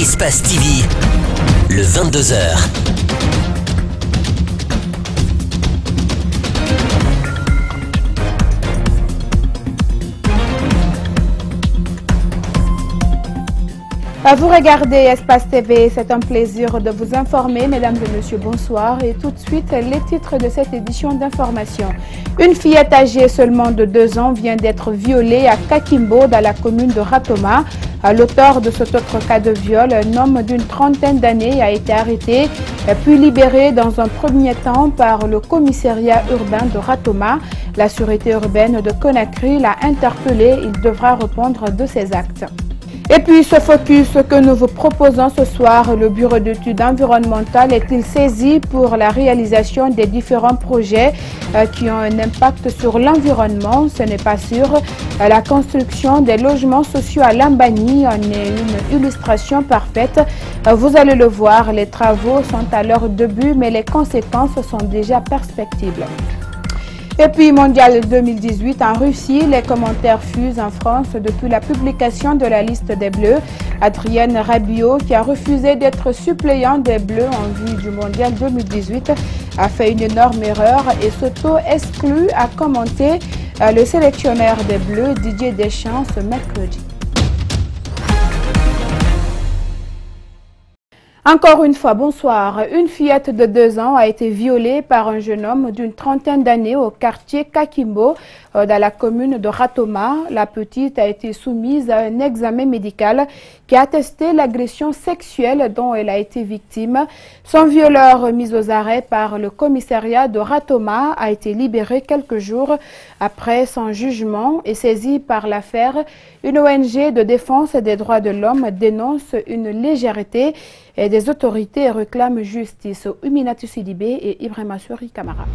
Espace TV, le 22h. Vous regardez Espace TV, c'est un plaisir de vous informer. Mesdames et messieurs, bonsoir. Et tout de suite, les titres de cette édition d'information. Une fillette âgée seulement de 2 ans vient d'être violée à Kakimbo, dans la commune de Ratoma. L'auteur de cet autre cas de viol, un homme d'une trentaine d'années, a été arrêté puis libéré dans un premier temps par le commissariat urbain de Ratoma. La sûreté urbaine de Conakry l'a interpellé. Il devra répondre de ses actes. Et puis ce focus que nous vous proposons ce soir, le Bureau d'études environnementales est-il saisi pour la réalisation des différents projets qui ont un impact sur l'environnement? Ce n'est pas sûr. La construction des logements sociaux à Lambani en est une illustration parfaite. Vous allez le voir, les travaux sont à leur début, mais les conséquences sont déjà perceptibles. Et puis, Mondial 2018 en Russie, les commentaires fusent en France depuis la publication de la liste des Bleus. Adrienne Rabiot, qui a refusé d'être suppléant des Bleus en vue du Mondial 2018, a fait une énorme erreur et s'auto-exclut à commenter le sélectionneur des Bleus, Didier Deschamps, ce mercredi. Encore une fois, bonsoir. Une fillette de 2 ans a été violée par un jeune homme d'une trentaine d'années au quartier Kakimbo, dans la commune de Ratoma. La petite a été soumise à un examen médical qui a attesté l'agression sexuelle dont elle a été victime. Son violeur, mis aux arrêts par le commissariat de Ratoma, a été libéré quelques jours après son jugement et saisi par l'affaire. Une ONG de défense des droits de l'homme dénonce une légèreté et des autorités réclament justice. Uminatou Sidibé et Ibrahima Souri Kamara.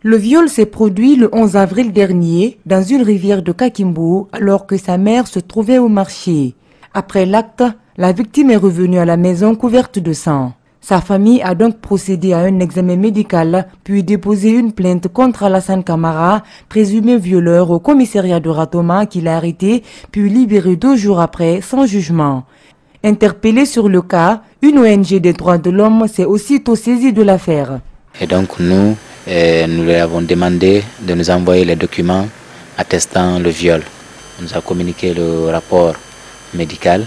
Le viol s'est produit le 11 avril dernier dans une rivière de Kakimbo alors que sa mère se trouvait au marché. Après l'acte, la victime est revenue à la maison couverte de sang. Sa famille a donc procédé à un examen médical puis déposé une plainte contre Alassane Kamara, présumé violeur au commissariat de Ratoma qui l'a arrêté puis libéré 2 jours après sans jugement. Interpellée sur le cas, une ONG des droits de l'homme s'est aussitôt saisie de l'affaire. Et donc nous lui avons demandé de nous envoyer les documents attestant le viol. On nous a communiqué le rapport médical.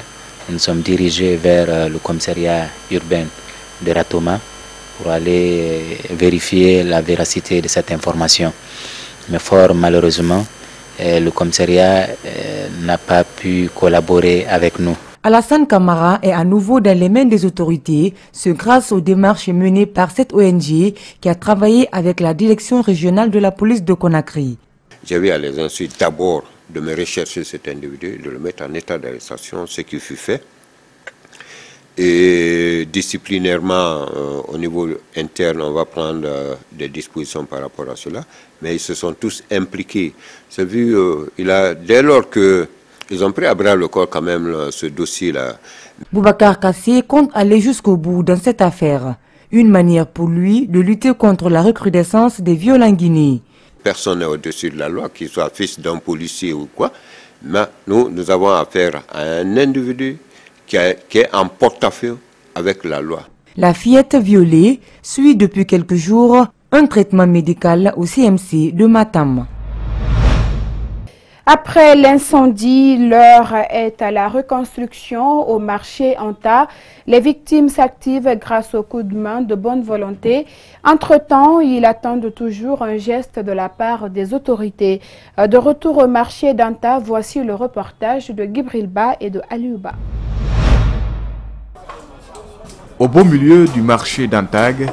Nous sommes dirigés vers le commissariat urbain de Ratoma pour aller vérifier la véracité de cette information. Mais fort malheureusement, le commissariat n'a pas pu collaborer avec nous. Alassane Kamara est à nouveau dans les mains des autorités, ce grâce aux démarches menées par cette ONG qui a travaillé avec la direction régionale de la police de Conakry. J'avais à les ensuite d'abord de me rechercher cet individu, de le mettre en état d'arrestation, ce qui fut fait. Et disciplinairement, au niveau interne, on va prendre des dispositions par rapport à cela. Mais ils se sont tous impliqués. C'est vu, dès lors que ils ont pris à bras le corps quand même ce dossier-là. Boubacar Kassé compte aller jusqu'au bout dans cette affaire. Une manière pour lui de lutter contre la recrudescence des viols en Guinée. Personne n'est au-dessus de la loi, qu'il soit fils d'un policier ou quoi. Mais nous avons affaire à un individu qui est en porte-à-faux avec la loi. La fillette violée suit depuis quelques jours un traitement médical au CMC de Matam. Après l'incendie, l'heure est à la reconstruction au marché Anta. Les victimes s'activent grâce au coup de main de bonne volonté. Entre-temps, ils attendent toujours un geste de la part des autorités. De retour au marché d'Anta, voici le reportage de Gibrilba et de Aliouba. Au beau milieu du marché d'Antag,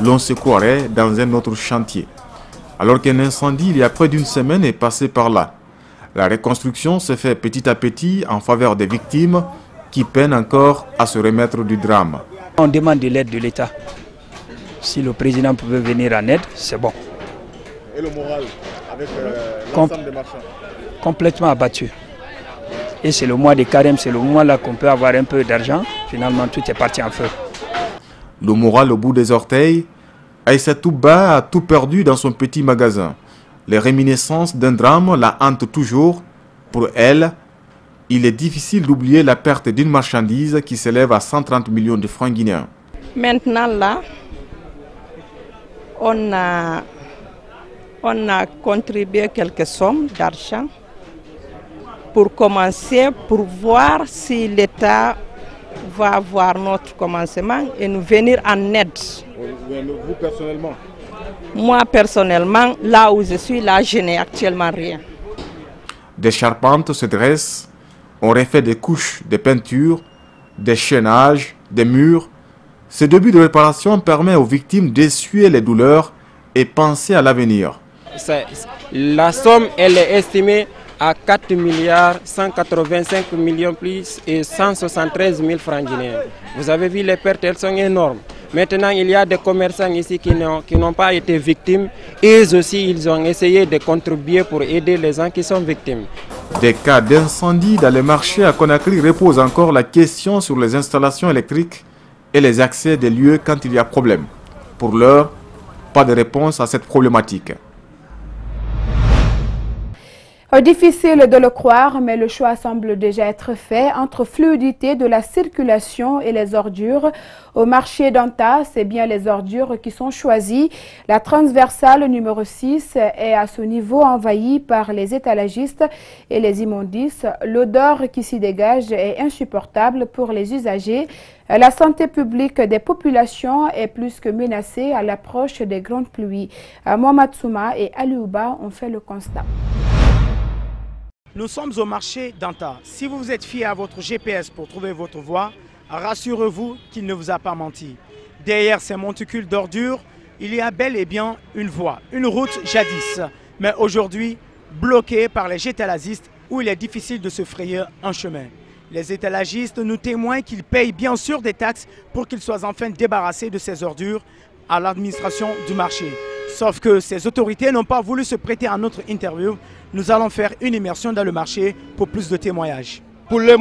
l'on se croirait dans un autre chantier. Alors qu'un incendie il y a près d'une semaine est passé par là. La reconstruction se fait petit à petit en faveur des victimes qui peinent encore à se remettre du drame. On demande de l'aide de l'État. Si le président pouvait venir en aide, c'est bon. Et le moral avec l'ensemble des marchands? Complètement abattu. Et c'est le mois de carême, c'est le mois là qu'on peut avoir un peu d'argent. Finalement, tout est parti en feu. Le moral au bout des orteils, Aïssa Touba a tout perdu dans son petit magasin. Les réminiscences d'un drame la hantent toujours. Pour elle, il est difficile d'oublier la perte d'une marchandise qui s'élève à 130 millions de francs guinéens. Maintenant là, on a contribué quelques sommes d'argent pour commencer, pour voir si l'État va voir notre commencement et nous venir en aide. Vous personnellement? Moi personnellement, là où je suis, là je n'ai actuellement rien. Des charpentes se dressent, on refait des couches de peinture, des chaînages, des murs. Ce début de réparation permet aux victimes d'essuyer les douleurs et penser à l'avenir. La somme elle est estimée à 4 milliards 185 millions plus et 173 000 francs guinéens. Vous avez vu, les pertes, elles sont énormes. Maintenant, il y a des commerçants ici qui n'ont pas été victimes. Et eux aussi, ils ont essayé de contribuer pour aider les gens qui sont victimes. Des cas d'incendie dans les marchés à Conakry reposent encore la question sur les installations électriques et les accès des lieux quand il y a problème. Pour l'heure, pas de réponse à cette problématique. Difficile de le croire, mais le choix semble déjà être fait entre fluidité de la circulation et les ordures. Au marché d'Anta, c'est bien les ordures qui sont choisies. La transversale numéro 6 est à ce niveau envahie par les étalagistes et les immondices. L'odeur qui s'y dégage est insupportable pour les usagers. La santé publique des populations est plus que menacée à l'approche des grandes pluies. Mohamed Souma et Aliouba ont fait le constat. Nous sommes au marché d'Anta. Si vous vous êtes fié à votre GPS pour trouver votre voie, rassurez-vous qu'il ne vous a pas menti. Derrière ces monticules d'ordures, il y a bel et bien une voie, une route jadis, mais aujourd'hui bloquée par les étalagistes où il est difficile de se frayer un chemin. Les étalagistes nous témoignent qu'ils payent bien sûr des taxes pour qu'ils soient enfin débarrassés de ces ordures à l'administration du marché. Sauf que ces autorités n'ont pas voulu se prêter à notre interview. Nous allons faire une immersion dans le marché pour plus de témoignages. Pour le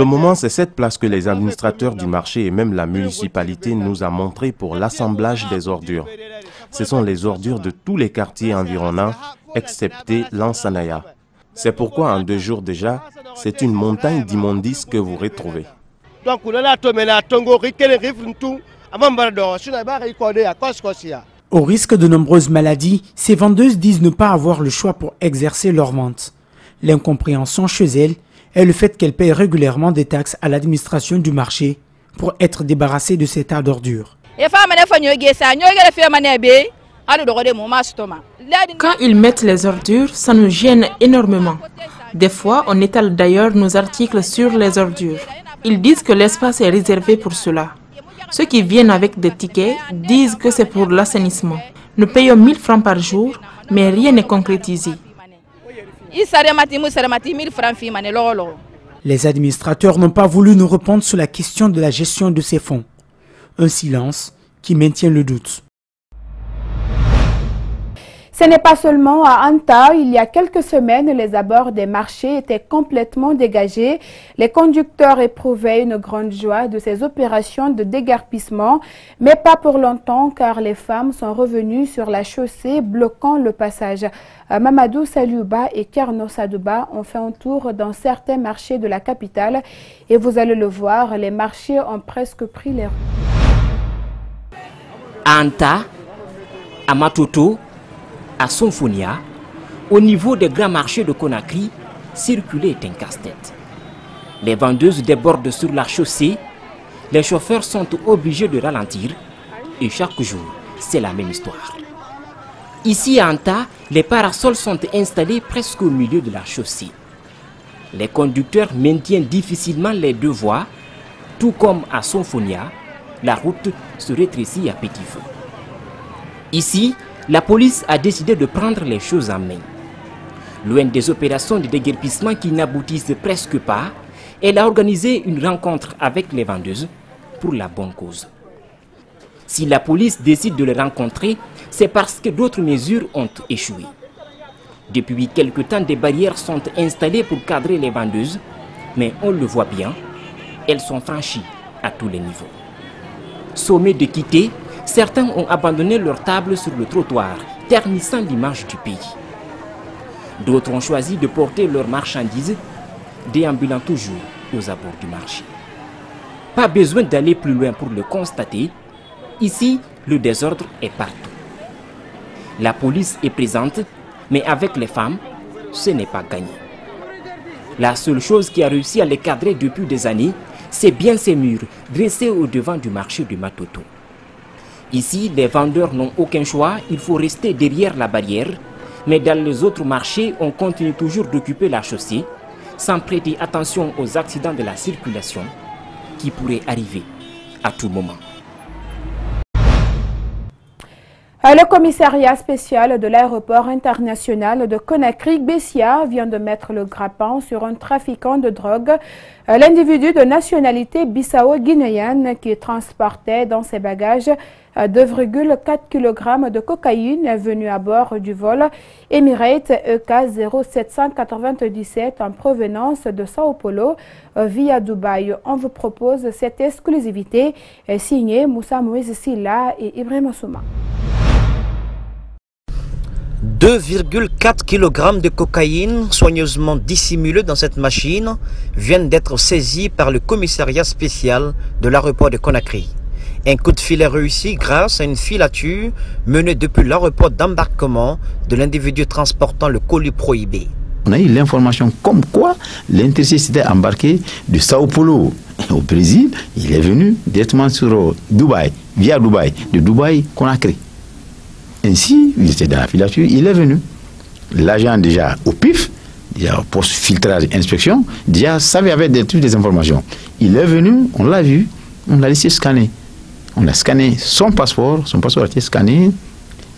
moment, c'est cette place que les administrateurs du marché et même la municipalité nous a montré pour l'assemblage des ordures. Ce sont les ordures de tous les quartiers environnants, excepté Lansanaya. C'est pourquoi en 2 jours déjà, c'est une montagne d'immondices que vous retrouvez. Au risque de nombreuses maladies, ces vendeuses disent ne pas avoir le choix pour exercer leur vente. L'incompréhension chez elles est le fait qu'elles payent régulièrement des taxes à l'administration du marché pour être débarrassées de ces tas d'ordures. Quand ils mettent les ordures, ça nous gêne énormément. Des fois, on étale d'ailleurs nos articles sur les ordures. Ils disent que l'espace est réservé pour cela. Ceux qui viennent avec des tickets disent que c'est pour l'assainissement. Nous payons 1000 francs par jour, mais rien n'est concrétisé. Les administrateurs n'ont pas voulu nous répondre sur la question de la gestion de ces fonds. Un silence qui maintient le doute. Ce n'est pas seulement à Anta, il y a quelques semaines, les abords des marchés étaient complètement dégagés. Les conducteurs éprouvaient une grande joie de ces opérations de déguerpissement, mais pas pour longtemps car les femmes sont revenues sur la chaussée bloquant le passage. Mamadou Saliouba et Kerno Sadouba ont fait un tour dans certains marchés de la capitale et vous allez le voir, les marchés ont presque pris les rues. À Anta, à Matoto, à Sonfonia, au niveau des grands marchés de Conakry, circuler est un casse-tête. Les vendeuses débordent sur la chaussée, les chauffeurs sont obligés de ralentir et chaque jour, c'est la même histoire. Ici à Anta, les parasols sont installés presque au milieu de la chaussée. Les conducteurs maintiennent difficilement les 2 voies, tout comme à Sonfonia, la route se rétrécit à petit feu. Ici, la police a décidé de prendre les choses en main. Loin des opérations de déguerpissement qui n'aboutissent presque pas, elle a organisé une rencontre avec les vendeuses pour la bonne cause. Si la police décide de les rencontrer, c'est parce que d'autres mesures ont échoué. Depuis quelque temps, des barrières sont installées pour cadrer les vendeuses, mais on le voit bien, elles sont franchies à tous les niveaux. Sommées de quitter, certains ont abandonné leur table sur le trottoir, ternissant l'image du pays. D'autres ont choisi de porter leurs marchandises, déambulant toujours aux abords du marché. Pas besoin d'aller plus loin pour le constater. Ici, le désordre est partout. La police est présente, mais avec les femmes, ce n'est pas gagné. La seule chose qui a réussi à les cadrer depuis des années, c'est bien ces murs dressés au devant du marché de Matoto. Ici, les vendeurs n'ont aucun choix, il faut rester derrière la barrière. Mais dans les autres marchés, on continue toujours d'occuper la chaussée, sans prêter attention aux accidents de la circulation qui pourraient arriver à tout moment. Le commissariat spécial de l'aéroport international de Conakry-Bessia vient de mettre le grappin sur un trafiquant de drogue. L'individu de nationalité bissau-guinéenne qui transportait dans ses bagages 2,4 kg de cocaïne venu à bord du vol Emirates EK 0797 en provenance de Sao Paulo via Dubaï. On vous propose cette exclusivité signée Moussa Moïse Silla et Ibrahima Souma. 2,4 kg de cocaïne soigneusement dissimulée dans cette machine viennent d'être saisis par le commissariat spécial de l'aéroport de Conakry. Un coup de filet réussi grâce à une filature menée depuis l'aéroport d'embarquement de l'individu transportant le colis prohibé. On a eu l'information comme quoi l'intercité s'était embarqué de Sao Paulo au Brésil. Il est venu directement sur Dubaï, via Dubaï, de Dubaï Conakry. Ainsi, il était dans la filature, il est venu. L'agent déjà au pif, déjà au poste filtrage inspection, déjà savait avec toutes les informations. Il est venu, on l'a vu, on l'a laissé scanner. On a scanné son passeport a été scanné.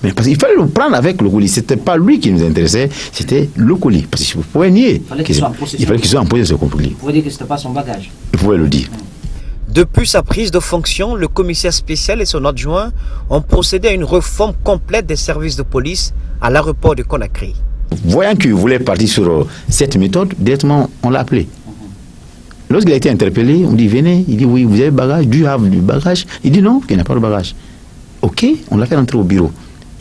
Mais parce qu'il fallait le prendre avec le colis. Ce n'était pas lui qui nous intéressait, c'était le colis. Parce que vous pouvez nier. Il fallait qu'il soit en possession de ce colis. Vous pouvez dire que ce n'était pas son bagage. Vous pouvez le dire. Depuis sa prise de fonction, le commissaire spécial et son adjoint ont procédé à une réforme complète des services de police à l'aéroport de Conakry. Voyant qu'il voulait partir sur cette méthode, directement on l'a appelé. Lorsqu'il a été interpellé, on dit venez, il dit oui, vous avez bagage, du bagage. Il dit non, qu'il n'a pas de bagage. Ok, on l'a fait rentrer au bureau.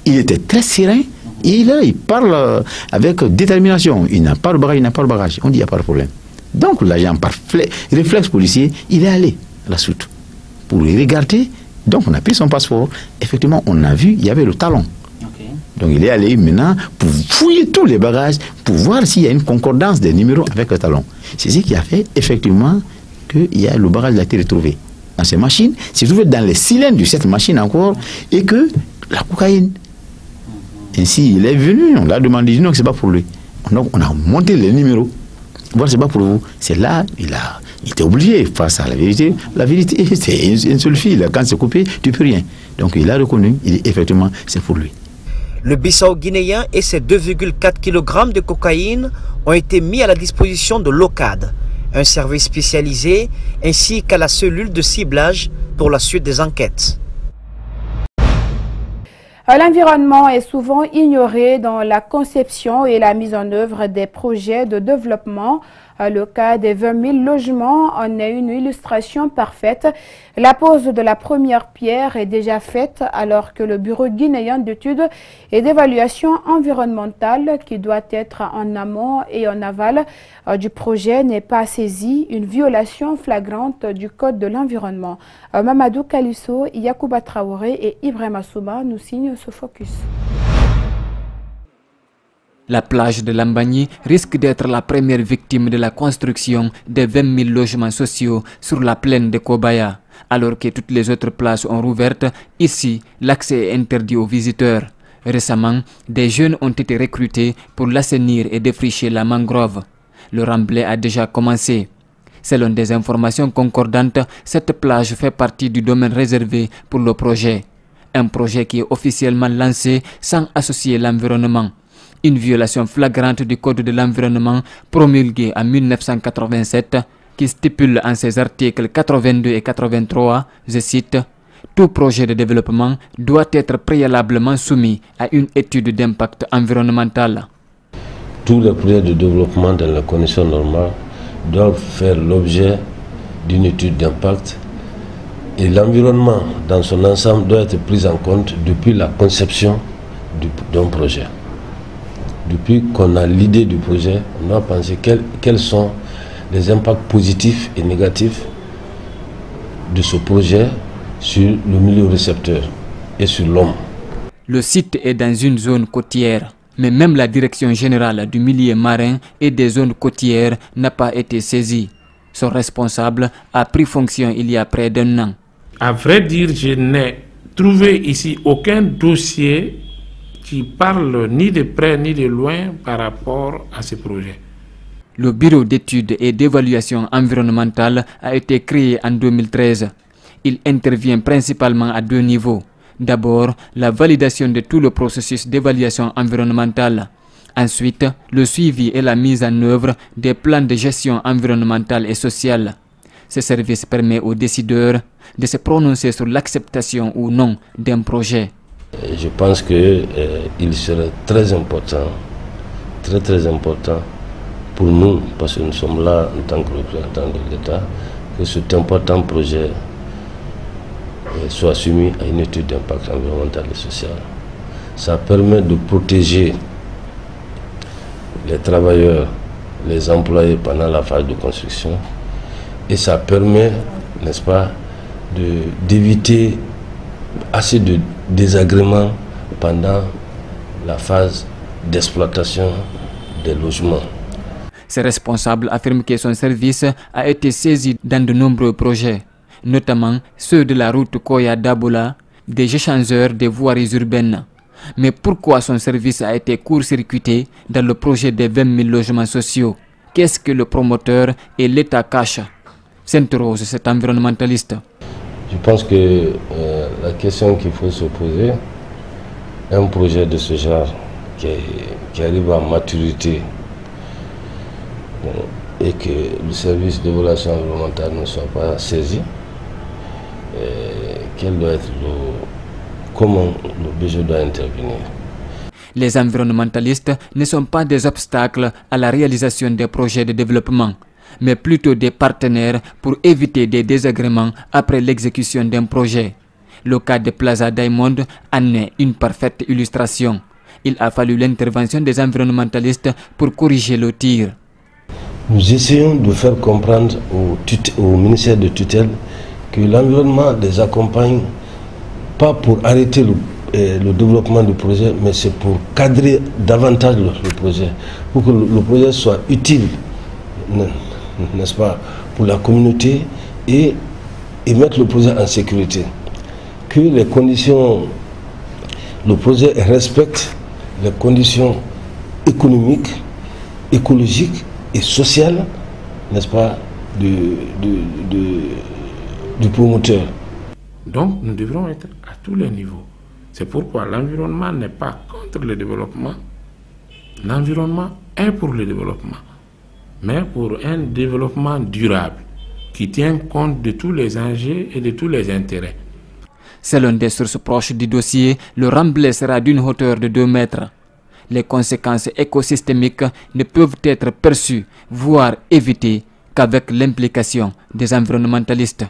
Il était très serein, il parle avec détermination. Il n'a pas de bagage, il n'a pas de bagage. On dit il n'y a pas de problème. Donc l'agent par réflexe policier, il est allé à la soute pour le regarder. Donc on a pris son passeport. Effectivement, on a vu, il y avait le talon. Okay. Donc il est allé maintenant pour fouiller tous les bagages, pour voir s'il y a une concordance des numéros avec le talon. C'est ce qui a fait effectivement que le bagage a été retrouvé dans ces machines. C'est trouvé dans les cylindres de cette machine encore et que la cocaïne. Ainsi, il est venu, on l'a demandé, non, c'est pas pour lui. Donc on a monté les numéros. Voilà, c'est pas pour vous. C'est là, il était obligé face à la vérité. La vérité, c'est une seule fille. Là, quand c'est coupé, tu peux rien. Donc il a reconnu, il dit effectivement, c'est pour lui. Le Bissau-Guinéen et ses 2,4 kg de cocaïne ont été mis à la disposition de l'OCAD, un service spécialisé, ainsi qu'à la cellule de ciblage pour la suite des enquêtes. L'environnement est souvent ignoré dans la conception et la mise en œuvre des projets de développement. Le cas des 20 000 logements en est une illustration parfaite. La pose de la première pierre est déjà faite alors que le Bureau guinéen d'études et d'évaluation environnementale, qui doit être en amont et en aval du projet, n'est pas saisi. Une violation flagrante du Code de l'environnement. Mamadou Kalisso, Yacouba Traoré et Ibrahima Souma nous signent ce focus. La plage de Lambagny risque d'être la première victime de la construction des 20 000 logements sociaux sur la plaine de Kobaya. Alors que toutes les autres plages ont rouvert, ici, l'accès est interdit aux visiteurs. Récemment, des jeunes ont été recrutés pour l'assainir et défricher la mangrove. Le remblai a déjà commencé. Selon des informations concordantes, cette plage fait partie du domaine réservé pour le projet. Un projet qui est officiellement lancé sans associer l'environnement. Une violation flagrante du Code de l'environnement promulgué en 1987 qui stipule en ses articles 82 et 83, je cite, « Tout projet de développement doit être préalablement soumis à une étude d'impact environnemental. » Tous les projets de développement dans les conditions normales doivent faire l'objet d'une étude d'impact et l'environnement dans son ensemble doit être pris en compte depuis la conception d'un projet. Depuis qu'on a l'idée du projet, on doit penser quels sont les impacts positifs et négatifs de ce projet sur le milieu récepteur et sur l'homme. Le site est dans une zone côtière, mais même la direction générale du milieu marin et des zones côtières n'a pas été saisie. Son responsable a pris fonction il y a près d'1 an. À vrai dire, je n'ai trouvé ici aucun dossier qui parle ni de près ni de loin par rapport à ce projet. Le bureau d'études et d'évaluation environnementale a été créé en 2013. Il intervient principalement à 2 niveaux. D'abord, la validation de tout le processus d'évaluation environnementale. Ensuite, le suivi et la mise en œuvre des plans de gestion environnementale et sociale. Ce service permet aux décideurs de se prononcer sur l'acceptation ou non d'un projet. Je pense qu'il serait très important, très important pour nous, parce que nous sommes là en tant que représentants de l'État, que cet important projet soit soumis à une étude d'impact environnemental et social. Ça permet de protéger les travailleurs, les employés pendant la phase de construction, et ça permet, n'est-ce pas, d'éviter assez de désagréments pendant la phase d'exploitation des logements. Ce responsable affirme que son service a été saisi dans de nombreux projets, notamment ceux de la route Koya-Dabola, des échangeurs des voiries urbaines. Mais pourquoi son service a été court-circuité dans le projet des 20 000 logements sociaux? Qu'est-ce que le promoteur et l'État cachent? S'interroge cet environnementaliste. Je pense que la question qu'il faut se poser, un projet de ce genre qui arrive à maturité et que le service d'évaluation environnementale ne soit pas saisi, quel doit être comment le budget doit intervenir. Les environnementalistes ne sont pas des obstacles à la réalisation des projets de développement, mais plutôt des partenaires pour éviter des désagréments après l'exécution d'un projet. Le cas de Plaza Diamond en est une parfaite illustration. Il a fallu l'intervention des environnementalistes pour corriger le tir. Nous essayons de faire comprendre au ministère de tutelle que l'environnement les accompagne, pas pour arrêter le développement du projet, mais c'est pour cadrer davantage le projet, pour que le projet soit utile, n'est-ce pas, pour la communauté et mettre le projet en sécurité. Que les conditions, le projet respecte les conditions économiques, écologiques et sociales, n'est-ce pas, du promoteur. Donc nous devrons être à tous les niveaux. C'est pourquoi l'environnement n'est pas contre le développement. L'environnement est pour le développement, mais pour un développement durable qui tient compte de tous les enjeux et de tous les intérêts. Selon des sources proches du dossier, le remblai sera d'une hauteur de 2 mètres. Les conséquences écosystémiques ne peuvent être perçues, voire évitées, qu'avec l'implication des environnementalistes.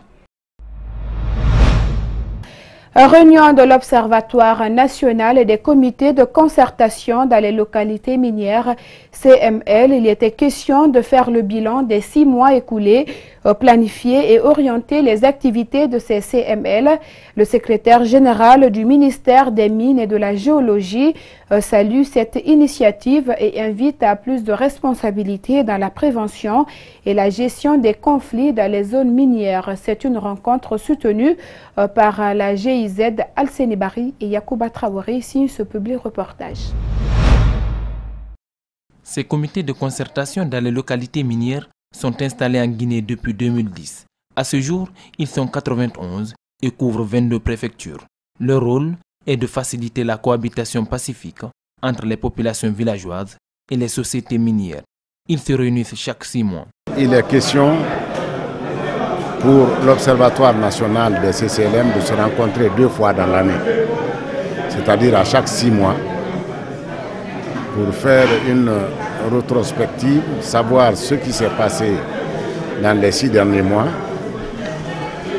Réunion de l'Observatoire national et des comités de concertation dans les localités minières CML. Il était question de faire le bilan des 6 mois écoulés, planifier et orienter les activités de ces CML. Le secrétaire général du ministère des Mines et de la Géologie salue cette initiative et invite à plus de responsabilité dans la prévention et la gestion des conflits dans les zones minières. C'est une rencontre soutenue par la GIZ Al-Senibari et Yacouba Traoré, signe ce public reportage. Ces comités de concertation dans les localités minières sont installés en Guinée depuis 2010. À ce jour, ils sont 91 et couvrent 22 préfectures. Leur rôle est de faciliter la cohabitation pacifique entre les populations villageoises et les sociétés minières. Ils se réunissent chaque 6 mois. Il est question pour l'Observatoire national des CCLM de se rencontrer 2 fois dans l'année, c'est-à-dire à chaque 6 mois, pour faire une rétrospective, savoir ce qui s'est passé dans les 6 derniers mois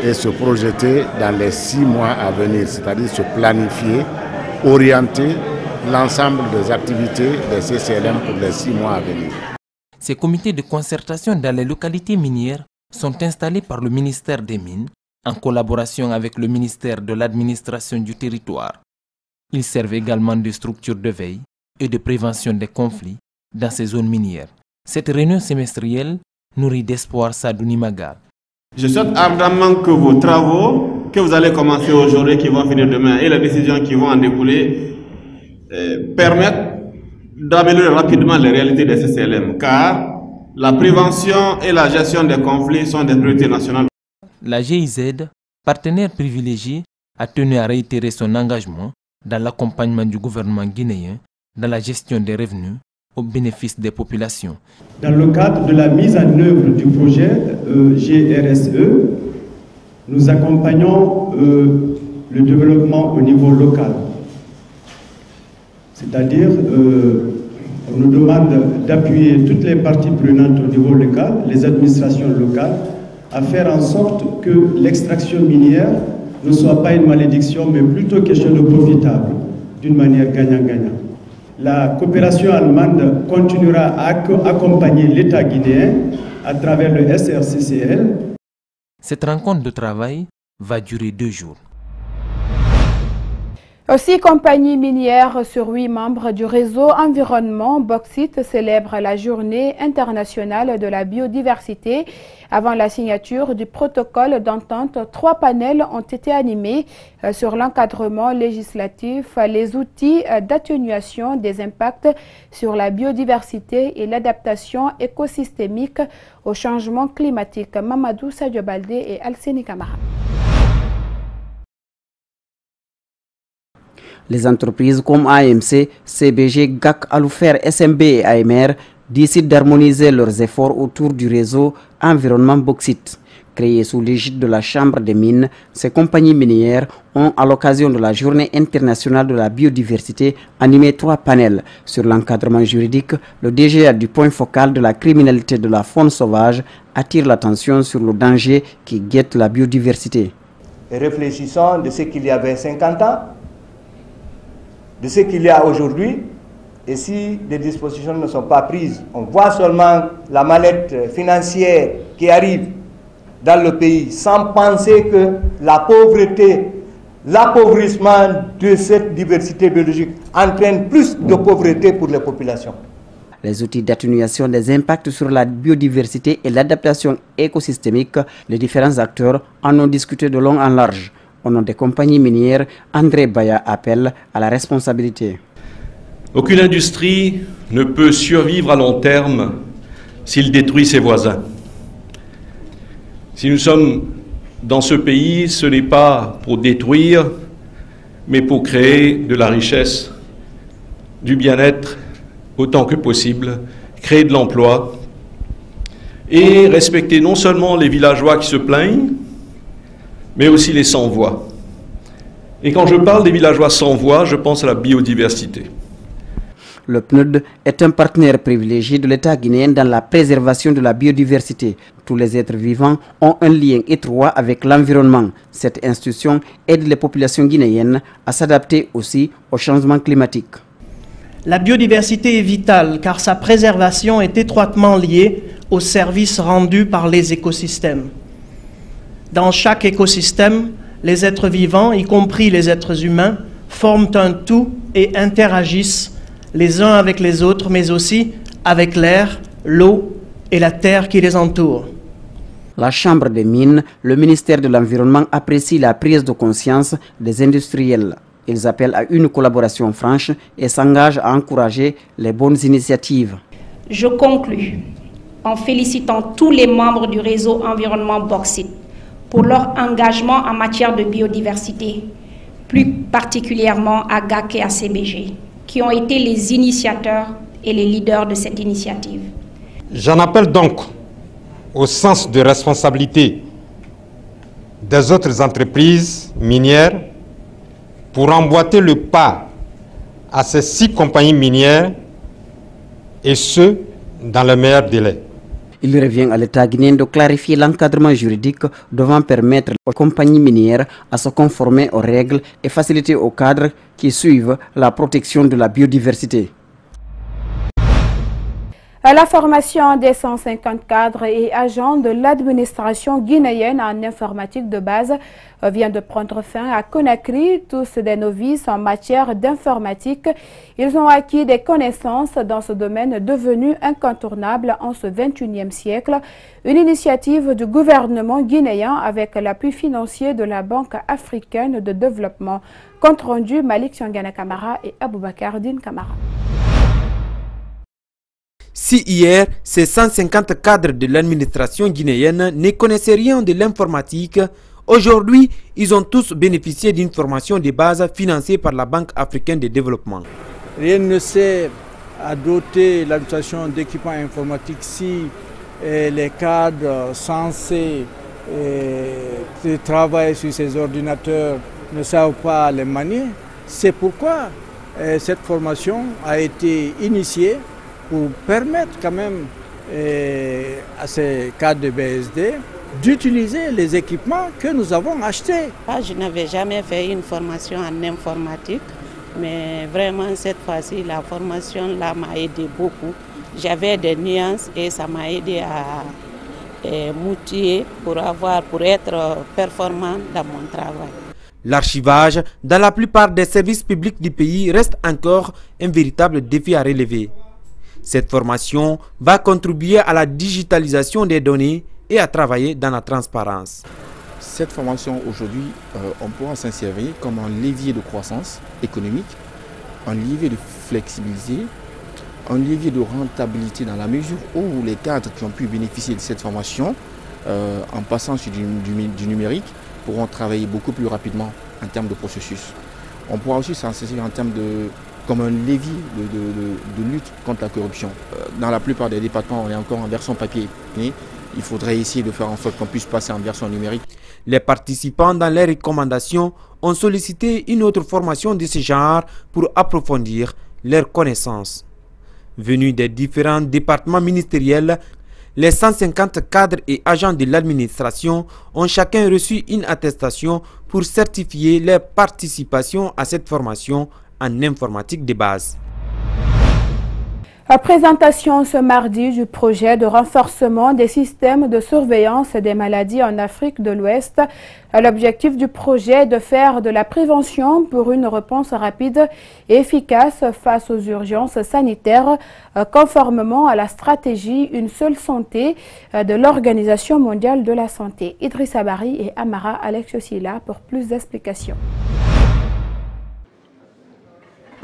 et se projeter dans les 6 mois à venir, c'est-à-dire se planifier, orienter l'ensemble des activités des CCLM pour les 6 mois à venir. Ces comités de concertation dans les localités minières sont installés par le ministère des Mines en collaboration avec le ministère de l'administration du territoire. Ils servent également de structure de veille et de prévention des conflits dans ces zones minières. Cette réunion semestrielle nourrit d'espoir Sadouni Magal. Je souhaite ardemment que vos travaux, que vous allez commencer aujourd'hui, qui vont finir demain, et les décisions qui vont en découler, permettent d'améliorer rapidement les réalités des CCLM, car la prévention et la gestion des conflits sont des priorités nationales. La GIZ, partenaire privilégié, a tenu à réitérer son engagement dans l'accompagnement du gouvernement guinéen dans la gestion des revenus au bénéfice des populations. Dans le cadre de la mise en œuvre du projet GRSE, nous accompagnons le développement au niveau local. C'est-à-dire, on nous demande d'appuyer toutes les parties prenantes au niveau local, les administrations locales, à faire en sorte que l'extraction minière ne soit pas une malédiction, mais plutôt quelque chose de profitable, d'une manière gagnant-gagnant. La coopération allemande continuera à accompagner l'État guinéen à travers le SRCCL. Cette rencontre de travail va durer 2 jours. 6 compagnies minières sur 8 membres du réseau Environnement Bauxite célèbrent la journée internationale de la biodiversité. Avant la signature du protocole d'entente, 3 panels ont été animés sur l'encadrement législatif, les outils d'atténuation des impacts sur la biodiversité et l'adaptation écosystémique au changement climatique. Mamadou Sadio Baldé et Alseni Kamara. Les entreprises comme AMC, CBG, GAC, Alufer, SMB et AMR décident d'harmoniser leurs efforts autour du réseau Environnement Bauxite. Créé sous l'égide de la Chambre des mines, ces compagnies minières ont, à l'occasion de la Journée internationale de la biodiversité, animé 3 panels. Sur l'encadrement juridique, le DGA du point focal de la criminalité de la faune sauvage attire l'attention sur le danger qui guette la biodiversité. Réfléchissons de ce qu'il y avait 50 ans, de ce qu'il y a aujourd'hui, et si des dispositions ne sont pas prises, on voit seulement la mallette financière qui arrive dans le pays sans penser que la pauvreté, l'appauvrissement de cette diversité biologique entraîne plus de pauvreté pour les populations. Les outils d'atténuation des impacts sur la biodiversité et l'adaptation écosystémique, les différents acteurs en ont discuté de long en large. Au nom des compagnies minières, André Baya appelle à la responsabilité. Aucune industrie ne peut survivre à long terme s'il détruit ses voisins. Si nous sommes dans ce pays, ce n'est pas pour détruire, mais pour créer de la richesse, du bien-être autant que possible, créer de l'emploi et respecter non seulement les villageois qui se plaignent, mais aussi les sans-voix. Et quand je parle des villageois sans voix, je pense à la biodiversité. Le PNUD est un partenaire privilégié de l'État guinéen dans la préservation de la biodiversité. Tous les êtres vivants ont un lien étroit avec l'environnement. Cette institution aide les populations guinéennes à s'adapter aussi au changement climatique. La biodiversité est vitale car sa préservation est étroitement liée aux services rendus par les écosystèmes. Dans chaque écosystème, les êtres vivants, y compris les êtres humains, forment un tout et interagissent les uns avec les autres, mais aussi avec l'air, l'eau et la terre qui les entourent. La Chambre des mines, le ministère de l'Environnement apprécie la prise de conscience des industriels. Ils appellent à une collaboration franche et s'engagent à encourager les bonnes initiatives. Je conclus en félicitant tous les membres du réseau Environnement Bauxite pour leur engagement en matière de biodiversité, plus particulièrement à GAC et à CBG, qui ont été les initiateurs et les leaders de cette initiative. J'en appelle donc au sens de responsabilité des autres entreprises minières pour emboîter le pas à ces 6 compagnies minières, et ce, dans le meilleur délai. Il revient à l'État guinéen de clarifier l'encadrement juridique devant permettre aux compagnies minières à se conformer aux règles et faciliter aux cadres qui suivent la protection de la biodiversité. La formation des 150 cadres et agents de l'administration guinéenne en informatique de base vient de prendre fin à Conakry. Tous des novices en matière d'informatique. Ils ont acquis des connaissances dans ce domaine devenu incontournable en ce 21e siècle. Une initiative du gouvernement guinéen avec l'appui financier de la Banque africaine de développement. Compte rendu Malik Siangana Kamara et Aboubakar Din Kamara. Si hier, ces 150 cadres de l'administration guinéenne ne connaissaient rien de l'informatique, aujourd'hui, ils ont tous bénéficié d'une formation de base financée par la Banque africaine de développement. Rien ne sert à doter l'administration d'équipements informatiques si les cadres censés travailler sur ces ordinateurs ne savent pas les manier. C'est pourquoi cette formation a été initiée pour permettre quand même à ces cadres de BSD d'utiliser les équipements que nous avons achetés. Je n'avais jamais fait une formation en informatique, mais vraiment cette fois-ci, la formation là m'a aidé beaucoup. J'avais des nuances et ça m'a aidé à m'outiller pour être performant dans mon travail. L'archivage dans la plupart des services publics du pays reste encore un véritable défi à relever. Cette formation va contribuer à la digitalisation des données et à travailler dans la transparence. Cette formation aujourd'hui, on pourra s'en servir comme un levier de croissance économique, un levier de flexibilité, un levier de rentabilité dans la mesure où les cadres qui ont pu bénéficier de cette formation, en passant sur du numérique, pourront travailler beaucoup plus rapidement en termes de processus. On pourra aussi s'en servir en termes comme un levier de lutte contre la corruption. Dans la plupart des départements, on est encore en version papier, mais il faudrait essayer de faire en sorte qu'on puisse passer en version numérique. Les participants dans les recommandations ont sollicité une autre formation de ce genre pour approfondir leurs connaissances. Venus des différents départements ministériels, les 150 cadres et agents de l'administration ont chacun reçu une attestation pour certifier leur participation à cette formation en informatique de base. La présentation ce mardi du projet de renforcement des systèmes de surveillance des maladies en Afrique de l'Ouest. L'objectif du projet est de faire de la prévention pour une réponse rapide et efficace face aux urgences sanitaires, conformément à la stratégie Une seule santé de l'Organisation mondiale de la santé. Idrissa Bari et Amara Alexio-Silla pour plus d'explications.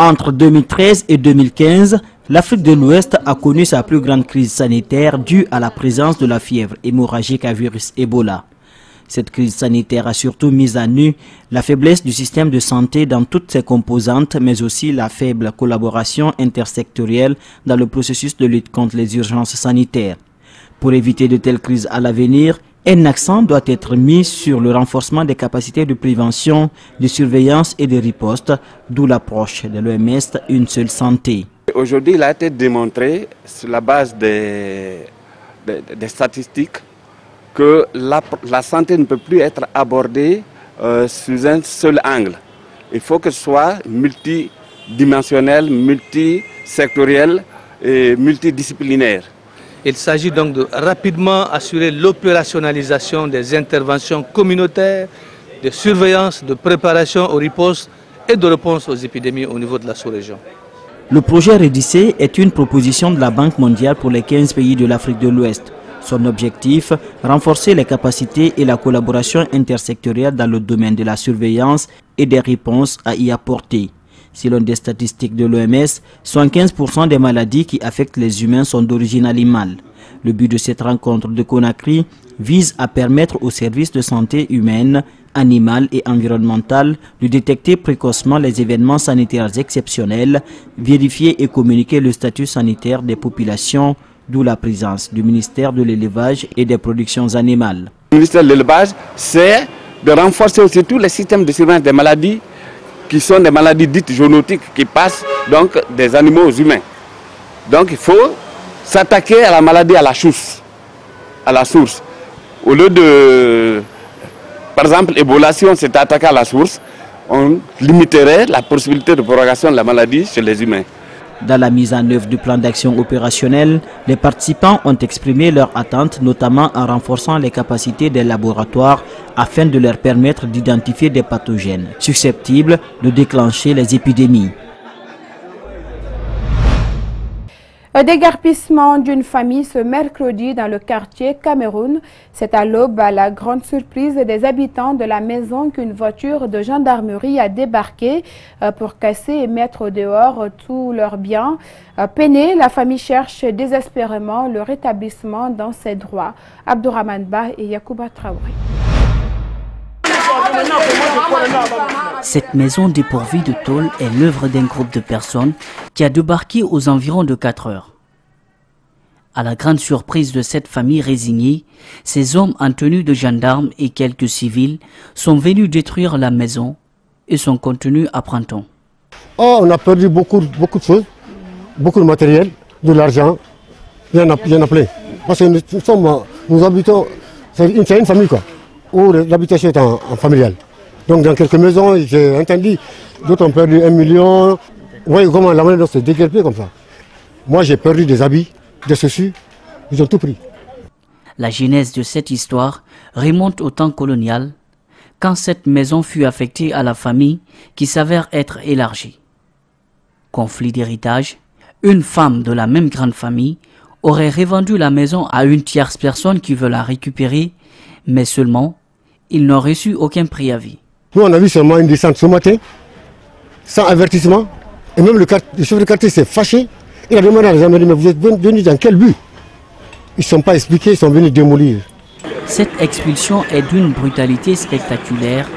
Entre 2013 et 2015, l'Afrique de l'Ouest a connu sa plus grande crise sanitaire due à la présence de la fièvre hémorragique à virus Ebola. Cette crise sanitaire a surtout mis à nu la faiblesse du système de santé dans toutes ses composantes, mais aussi la faible collaboration intersectorielle dans le processus de lutte contre les urgences sanitaires. Pour éviter de telles crises à l'avenir, un accent doit être mis sur le renforcement des capacités de prévention, de surveillance et de riposte, d'où l'approche de l'OMS Une seule santé. Aujourd'hui, il a été démontré sur la base des statistiques que la santé ne peut plus être abordée sous un seul angle. Il faut que ce soit multidimensionnel, multisectoriel et multidisciplinaire. Il s'agit donc de rapidement assurer l'opérationnalisation des interventions communautaires, de surveillance, de préparation aux ripostes et de réponse aux épidémies au niveau de la sous-région. Le projet Redissé est une proposition de la Banque mondiale pour les 15 pays de l'Afrique de l'Ouest. Son objectif, renforcer les capacités et la collaboration intersectorielle dans le domaine de la surveillance et des réponses à y apporter. Selon des statistiques de l'OMS, 75% des maladies qui affectent les humains sont d'origine animale. Le but de cette rencontre de Conakry vise à permettre aux services de santé humaine, animale et environnementale de détecter précocement les événements sanitaires exceptionnels, vérifier et communiquer le statut sanitaire des populations, d'où la présence du ministère de l'élevage et des productions animales. Le ministère de l'élevage, c'est de renforcer aussi tous les systèmes de surveillance des maladies qui sont des maladies dites zoonotiques qui passent donc des animaux aux humains. Donc il faut s'attaquer à la maladie à la chousse. à la source. Au lieu de, par exemple, Ebola, si on s'était attaqué à la source, on limiterait la possibilité de propagation de la maladie chez les humains. Dans la mise en œuvre du plan d'action opérationnel, les participants ont exprimé leurs attentes, notamment en renforçant les capacités des laboratoires afin de leur permettre d'identifier des pathogènes susceptibles de déclencher les épidémies. Un déguerpissement d'une famille ce mercredi dans le quartier Cameroun. C'est à l'aube, à la grande surprise des habitants de la maison, qu'une voiture de gendarmerie a débarqué pour casser et mettre dehors tous leurs biens. Peinée, la famille cherche désespérément le rétablissement dans ses droits. Abdourahmane Ba et Yacouba Traoré. Cette maison dépourvue de tôle est l'œuvre d'un groupe de personnes qui a débarqué aux environs de 4 heures. À la grande surprise de cette famille résignée, ces hommes en tenue de gendarmes et quelques civils sont venus détruire la maison et son contenu à printemps. Oh, on a perdu beaucoup de choses, beaucoup de matériel, de l'argent, il y en a plein. Parce que nous habitons, c'est une famille quoi, où l'habitation est en familial. Donc dans quelques maisons, j'ai entendu, d'autres ont perdu 1 million. Vous voyez comment la maison s'est déguerpée comme ça. Moi j'ai perdu des habits, des chaussures, ils ont tout pris. La genèse de cette histoire remonte au temps colonial, quand cette maison fut affectée à la famille qui s'avère être élargie. Conflit d'héritage, une femme de la même grande famille aurait revendu la maison à une tierce personne qui veut la récupérer, mais seulement, ils n'ont reçu aucun préavis. Nous, on a vu seulement une descente ce matin, sans avertissement. Et même le chef de quartier s'est fâché. Il a demandé à les amis, mais vous êtes venus dans quel but? Ils ne sont pas expliqués, ils sont venus démolir. Cette expulsion est d'une brutalité spectaculaire.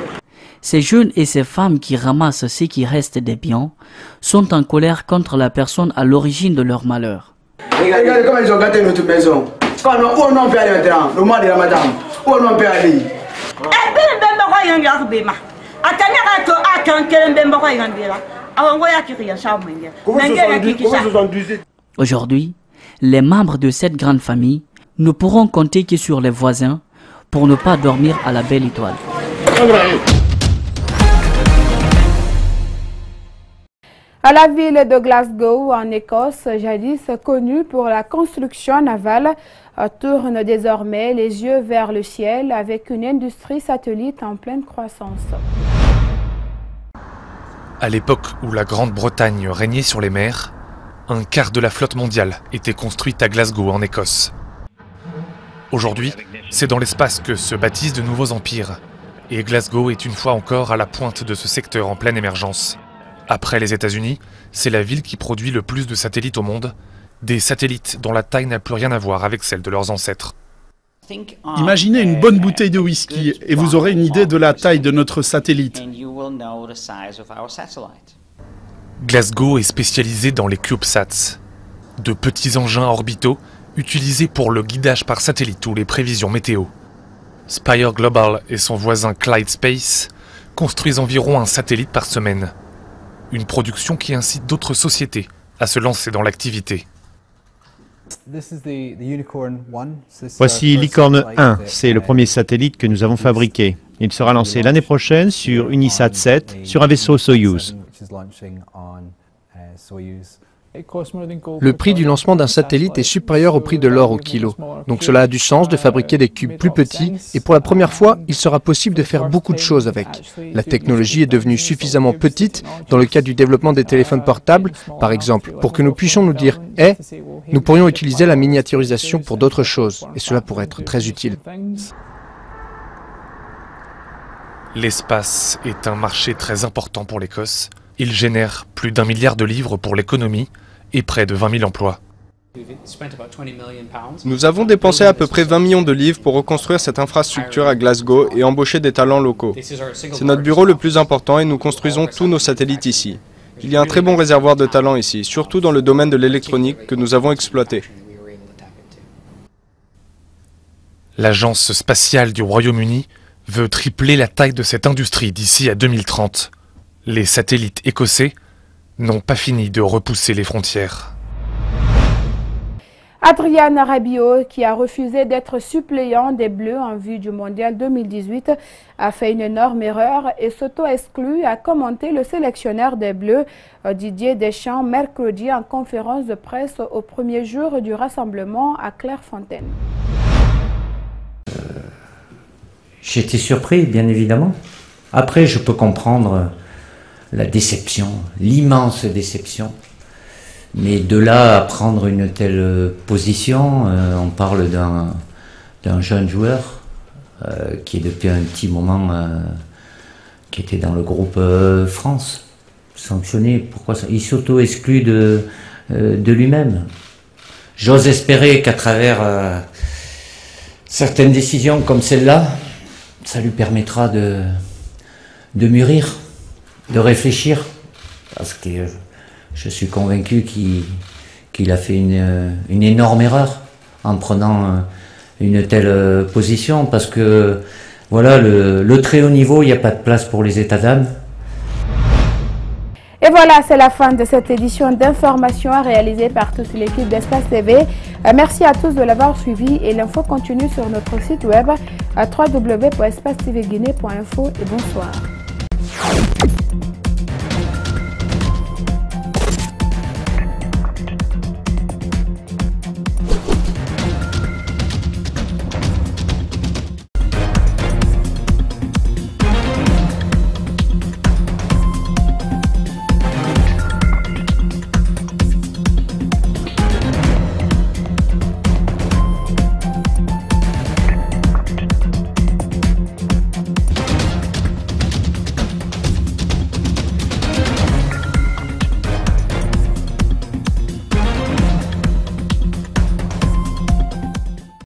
Ces jeunes et ces femmes qui ramassent ce qui reste des biens sont en colère contre la personne à l'origine de leur malheur. Regardez comment ils ont gâté notre maison. Où on peut aller maintenant? Le mois de la madame. Où on peut aller? Aujourd'hui, les membres de cette grande famille ne pourront compter que sur les voisins pour ne pas dormir à la belle étoile. À la ville de Glasgow, en Écosse, jadis connue pour la construction navale, tourne désormais les yeux vers le ciel avec une industrie satellite en pleine croissance. À l'époque où la Grande-Bretagne régnait sur les mers, un quart de la flotte mondiale était construite à Glasgow, en Écosse. Aujourd'hui, c'est dans l'espace que se bâtissent de nouveaux empires, et Glasgow est une fois encore à la pointe de ce secteur en pleine émergence. Après les États-Unis, c'est la ville qui produit le plus de satellites au monde, des satellites dont la taille n'a plus rien à voir avec celle de leurs ancêtres. Imaginez une bonne bouteille de whisky et vous aurez une idée de la taille de notre satellite. Glasgow est spécialisé dans les CubeSats, de petits engins orbitaux utilisés pour le guidage par satellite ou les prévisions météo. Spire Global et son voisin Clyde Space construisent environ un satellite par semaine. Une production qui incite d'autres sociétés à se lancer dans l'activité. Voici Licorne 1, c'est le premier satellite que nous avons fabriqué. Il sera lancé l'année prochaine sur Unisat 7, sur un vaisseau Soyuz. Le prix du lancement d'un satellite est supérieur au prix de l'or au kilo. Donc cela a du sens de fabriquer des cubes plus petits et pour la première fois, il sera possible de faire beaucoup de choses avec. La technologie est devenue suffisamment petite dans le cadre du développement des téléphones portables, par exemple, pour que nous puissions nous dire « Eh, nous pourrions utiliser la miniaturisation pour d'autres choses et cela pourrait être très utile. » L'espace est un marché très important pour l'Écosse. Il génère plus d'1 milliard de livres pour l'économie et près de 20 000 emplois. Nous avons dépensé à peu près 20 millions de livres pour reconstruire cette infrastructure à Glasgow et embaucher des talents locaux. C'est notre bureau le plus important et nous construisons tous nos satellites ici. Il y a un très bon réservoir de talents ici, surtout dans le domaine de l'électronique que nous avons exploité. L'agence spatiale du Royaume-Uni veut tripler la taille de cette industrie d'ici à 2030. Les satellites écossais n'ont pas fini de repousser les frontières. Adrian Rabiot, qui a refusé d'être suppléant des Bleus en vue du Mondial 2018, a fait une énorme erreur et s'auto-exclut, a commenté le sélectionneur des Bleus, Didier Deschamps, mercredi en conférence de presse au premier jour du rassemblement à Clairefontaine. J'étais surpris, bien évidemment. Après, je peux comprendre la déception, l'immense déception. Mais de là à prendre une telle position, on parle d'un jeune joueur qui est depuis un petit moment, qui était dans le groupe France, sanctionné. Pourquoi ça? Il s'auto-exclut de lui-même. J'ose espérer qu'à travers certaines décisions comme celle-là, ça lui permettra de mûrir, de réfléchir, parce que je suis convaincu qu'il a fait une énorme erreur en prenant une telle position, parce que voilà, le très haut niveau, il n'y a pas de place pour les états d'âme. Et voilà, c'est la fin de cette édition d'information réalisée par toute l'équipe d'Espace TV. Merci à tous de l'avoir suivi et l'info continue sur notre site web à www.espacetvguinée.info et bonsoir.